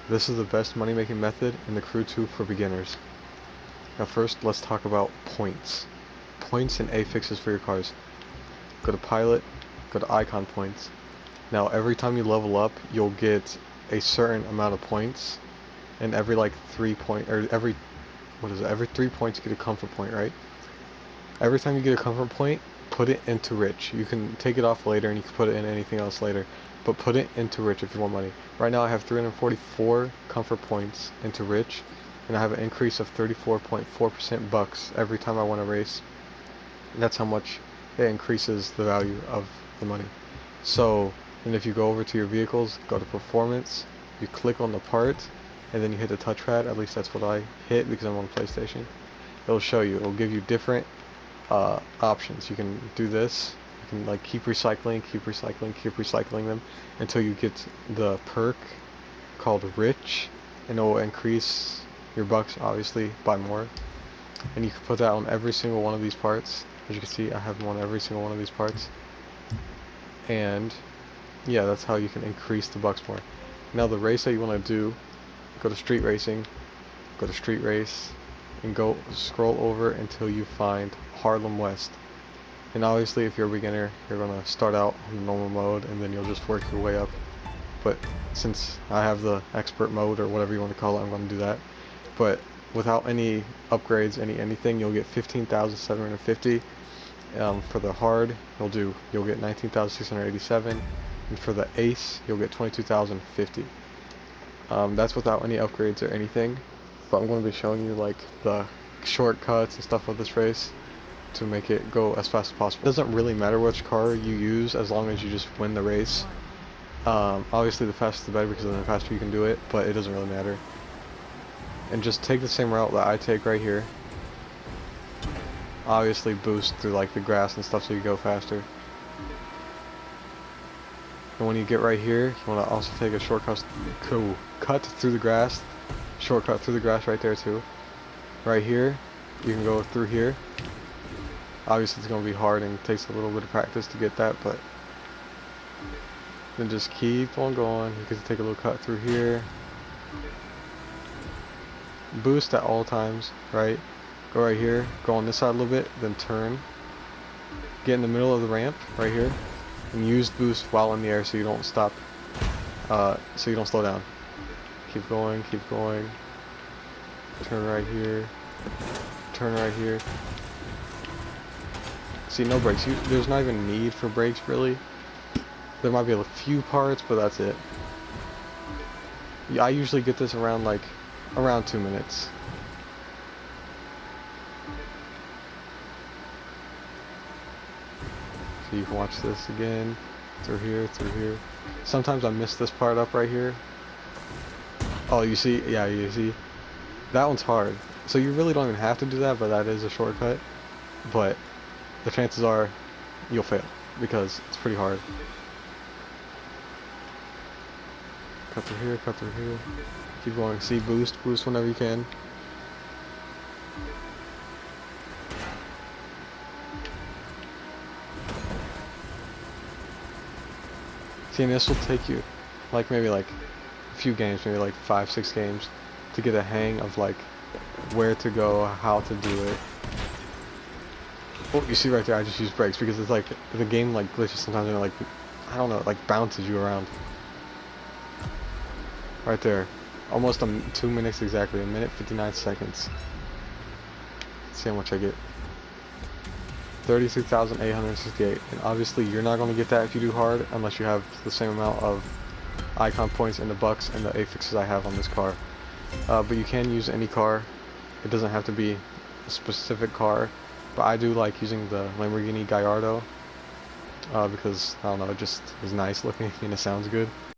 This is the best money making method in the Crew 2 for beginners. Now first, let's talk about points. Points and affixes for your cars. Go to Pilot, go to Icon Points. Now every time you level up, you'll get a certain amount of points, and every like 3 point, or every 3 points you get a comfort point, right? Every time you get a comfort point, put it into Rich. You can take it off later and you can put it in anything else later, but put it into Rich if you want money. Right now I have 344 comfort points into Rich, and I have an increase of 34.4% bucks every time I win a race. And that's how much it increases the value of the money. So, and if you go over to your vehicles, go to Performance, you click on the part, and then you hit the touchpad. At least that's what I hit because I'm on PlayStation. It'll show you. It'll give you different options. You can do this. You can like keep recycling them until you get the perk called Rich, and it will increase your bucks obviously by more. And you can put that on every single one of these parts. As you can see, I have them on every single one of these parts. And yeah, that's how you can increase the bucks more. Now the race that you want to do, go to Street Racing, go to Street Race, and go scroll over until you find Harlem West. And obviously if you're a beginner, you're going to start out on the normal mode and then you'll just work your way up. But since I have the expert mode, or whatever you want to call it, I'm going to do that. But without any upgrades, anything, you'll get 15,750. For the hard, you'll get 19,687, and for the ace, you'll get 22,050. That's without any upgrades or anything. But I'm going to be showing you like the shortcuts and stuff of this race to make it go as fast as possible. It doesn't really matter which car you use as long as you just win the race. Obviously the faster the better, because then the faster you can do it, but it doesn't really matter. And just take the same route that I take right here. Obviously boost through like the grass and stuff so you go faster. And when you get right here, you want to also take a shortcut, cut through the grass. Shortcut through the grass right there too. Right here, you can go through here. Obviously it's going to be hard and it takes a little bit of practice to get that, but then just keep on going. You can take a little cut through here. Boost at all times, right? Go right here, go on this side a little bit, then turn. Get in the middle of the ramp, right here, and use boost while in the air so you don't stop, so you don't slow down. Keep going, keep going. Turn right here. Turn right here. See, no brakes. There's not even need for brakes, really. There might be a few parts, but that's it. Yeah, I usually get this around 2 minutes. So you can watch this again, through here. Sometimes I miss this part up right here. Oh, you see? Yeah, you see? That one's hard. So you really don't even have to do that, but that is a shortcut. But the chances are you'll fail, because it's pretty hard. Cut through here. Keep going. See, boost whenever you can. See, and this will take you maybe a few games, maybe 5-6 games, to get a hang of where to go, how to do it. Oh, you see right there, I just used brakes because it's the game glitches sometimes, and I don't know, bounces you around. Right there, almost 2 minutes exactly, 1 minute 59 seconds. Let's see how much I get. 32,868, and obviously you're not going to get that if you do hard unless you have the same amount of icon points and the bucks and the affixes I have on this car. But you can use any car. It doesn't have to be a specific car, but I do like using the Lamborghini Gallardo because I don't know, it just is nice looking and it sounds good.